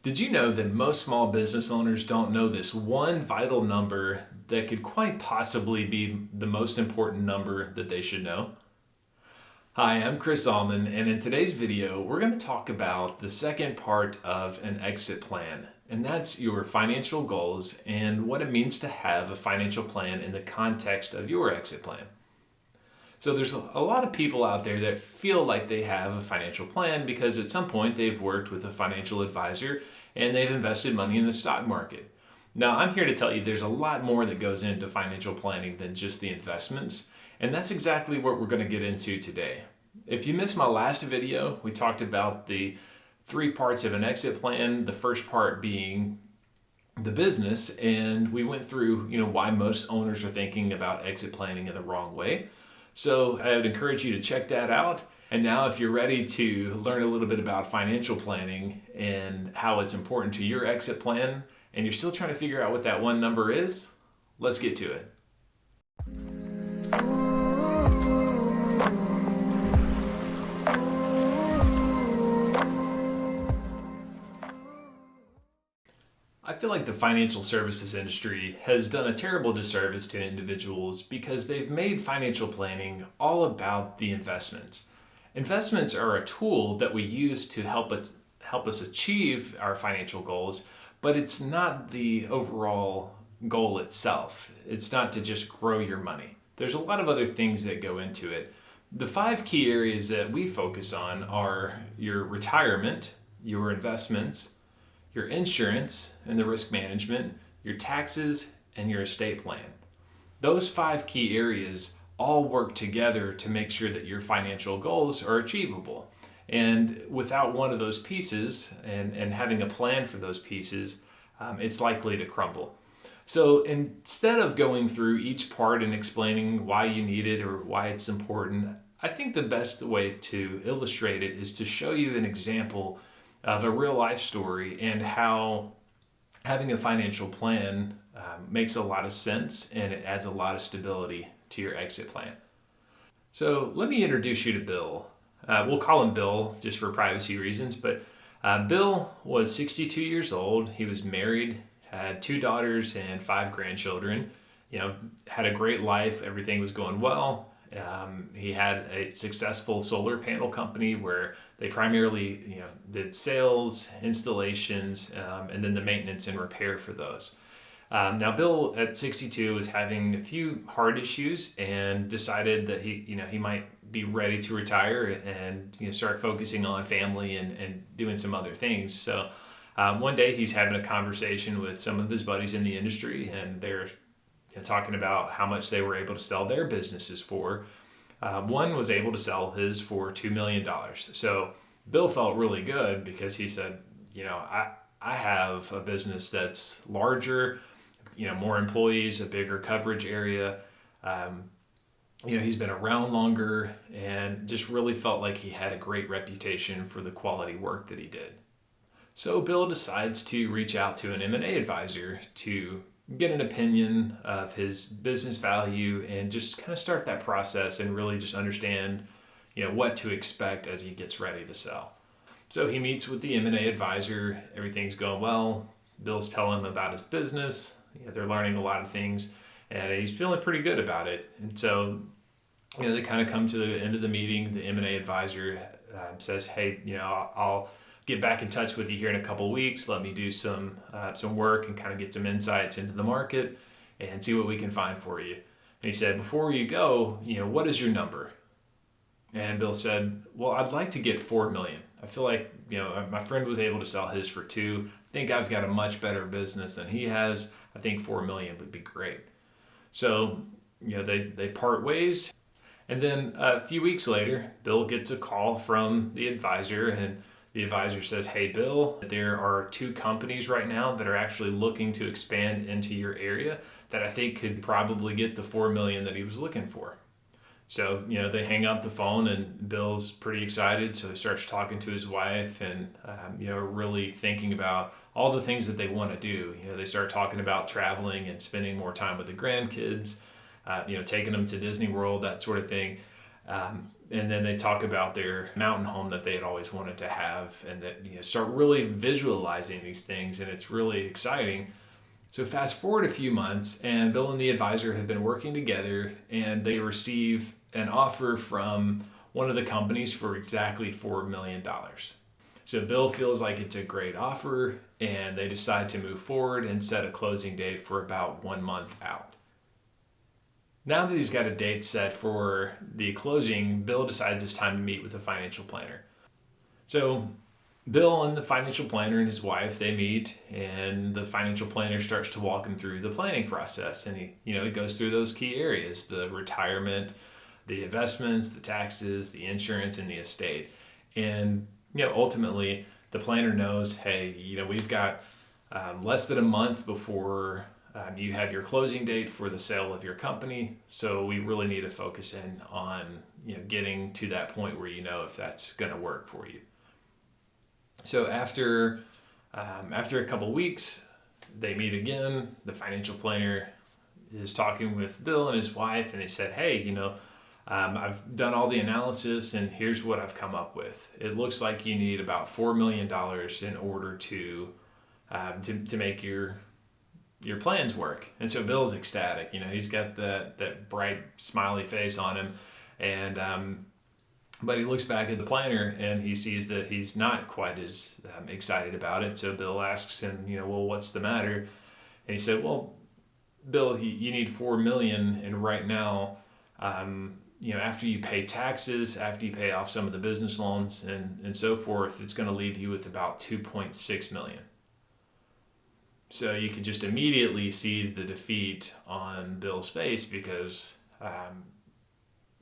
Did you know that most small business owners don't know this one vital number that could quite possibly be the most important number that they should know? Hi, I'm Chris Alman, and in today's video, we're going to talk about the second part of an exit plan, and that's your financial goals and what it means to have a financial plan in the context of your exit plan. So there's a lot of people out there that feel like they have a financial plan because at some point they've worked with a financial advisor and they've invested money in the stock market. Now, I'm here to tell you there's a lot more that goes into financial planning than just the investments, and that's exactly what we're going to get into today. If you missed my last video, we talked about the three parts of an exit plan, the first part being the business, and we went through, why most owners are thinking about exit planning in the wrong way. So I would encourage you to check that out. And now if you're ready to learn a little bit about financial planning and how it's important to your exit plan, and you're still trying to figure out what that one number is, let's get to it. I feel like the financial services industry has done a terrible disservice to individuals because they've made financial planning all about the investments. Investments are a tool that we use to help us achieve our financial goals, but it's not the overall goal itself. It's not to just grow your money. There's a lot of other things that go into it. The five key areas that we focus on are your retirement, your investments, your insurance and the risk management, your taxes, and your estate plan. Those five key areas all work together to make sure that your financial goals are achievable. And without one of those pieces and having a plan for those pieces, it's likely to crumble. So instead of going through each part and explaining why you need it or why it's important, I think the best way to illustrate it is to show you an example of a real life story and how having a financial plan makes a lot of sense and it adds a lot of stability to your exit plan. So let me introduce you to Bill. We'll call him Bill just for privacy reasons, but Bill was 62 years old. He was married, had 2 daughters and 5 grandchildren. Had a great life. Everything was going well. He had a successful solar panel company where they primarily, did sales, installations, and then the maintenance and repair for those. Now, Bill at 62 was having a few heart issues and decided that he might be ready to retire and start focusing on family and doing some other things. So one day he's having a conversation with some of his buddies in the industry, and they're talking about how much they were able to sell their businesses for. One was able to sell his for $2 million. So Bill felt really good because he said, I have a business that's larger, more employees, a bigger coverage area. He's been around longer and just really felt like he had a great reputation for the quality work that he did. So Bill decides to reach out to an M&A advisor to get an opinion of his business value and just kind of start that process and really just understand, what to expect as he gets ready to sell. So he meets with the M&A advisor. Everything's going well. Bill's telling him about his business. They're learning a lot of things, and he's feeling pretty good about it. And so, they kind of come to the end of the meeting. The M&A advisor says, "Hey, I'll get back in touch with you here in a couple weeks. Let me do some work and kind of get some insights into the market and see what we can find for you." And he said, "Before you go, what is your number?" And Bill said, "Well, I'd like to get 4 million. I feel like, my friend was able to sell his for 2. I think I've got a much better business than he has. I think 4 million would be great." So, they part ways. And then a few weeks later, Bill gets a call from the advisor, and the advisor says, "Hey, Bill, there are 2 companies right now that are actually looking to expand into your area that I think could probably get the 4 million that he was looking for." So, they hang up the phone and Bill's pretty excited. So he starts talking to his wife and, really thinking about all the things that they want to do. They start talking about traveling and spending more time with the grandkids, taking them to Disney World, that sort of thing. And then they talk about their mountain home that they had always wanted to have, and that start really visualizing these things, and it's really exciting. So fast forward a few months, and Bill and the advisor have been working together, and they receive an offer from one of the companies for exactly $4 million. So Bill feels like it's a great offer, and they decide to move forward and set a closing date for about 1 month out. Now that he's got a date set for the closing, Bill decides it's time to meet with the financial planner. So Bill and the financial planner and his wife, they meet, and the financial planner starts to walk him through the planning process. And he goes through those key areas: the retirement, the investments, the taxes, the insurance, and the estate. And ultimately, the planner knows, hey, we've got less than a month before you have your closing date for the sale of your company. So we really need to focus in on getting to that point where if that's going to work for you. So after a couple weeks, they meet again. The financial planner is talking with Bill and his wife, and they said, hey, I've done all the analysis, and here's what I've come up with. It looks like you need about $4 million in order to make your plans work. And so Bill's ecstatic. He's got that bright smiley face on him, and but he looks back at the planner and he sees that he's not quite as excited about it. So Bill asks him, well, what's the matter? And he said, well, Bill, you need $4 million, and right now, after you pay taxes, after you pay off some of the business loans and so forth, it's going to leave you with about $2.6 million. So you could just immediately see the defeat on Bill's face, because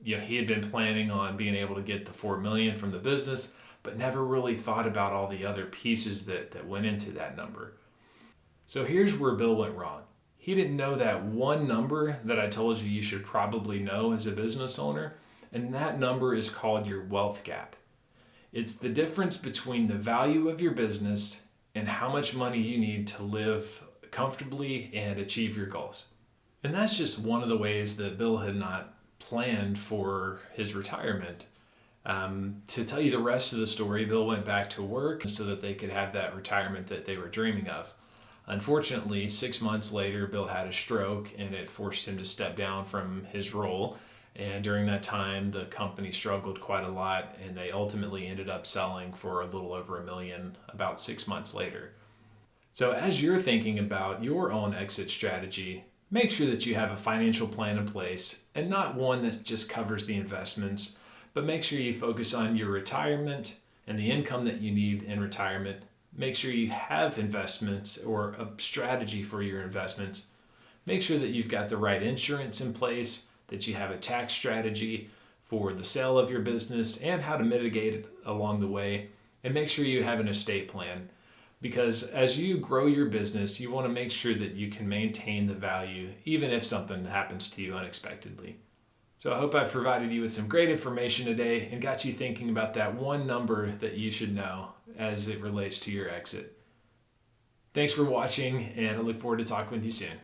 he had been planning on being able to get the $4 million from the business, but never really thought about all the other pieces that went into that number. So here's where Bill went wrong. He didn't know that one number that I told you should probably know as a business owner, and that number is called your wealth gap. It's the difference between the value of your business and how much money you need to live comfortably and achieve your goals. And that's just one of the ways that Bill had not planned for his retirement. To tell you the rest of the story, Bill went back to work so that they could have that retirement that they were dreaming of. Unfortunately, 6 months later, Bill had a stroke, and it forced him to step down from his role. And during that time, the company struggled quite a lot, and they ultimately ended up selling for a little over $1 million about 6 months later. So as you're thinking about your own exit strategy, make sure that you have a financial plan in place, and not one that just covers the investments, but make sure you focus on your retirement and the income that you need in retirement. Make sure you have investments or a strategy for your investments. Make sure that you've got the right insurance in place, that you have a tax strategy for the sale of your business and how to mitigate it along the way. And make sure you have an estate plan, because as you grow your business, you want to make sure that you can maintain the value even if something happens to you unexpectedly. So I hope I've provided you with some great information today and got you thinking about that one number that you should know as it relates to your exit. Thanks for watching, and I look forward to talking with you soon.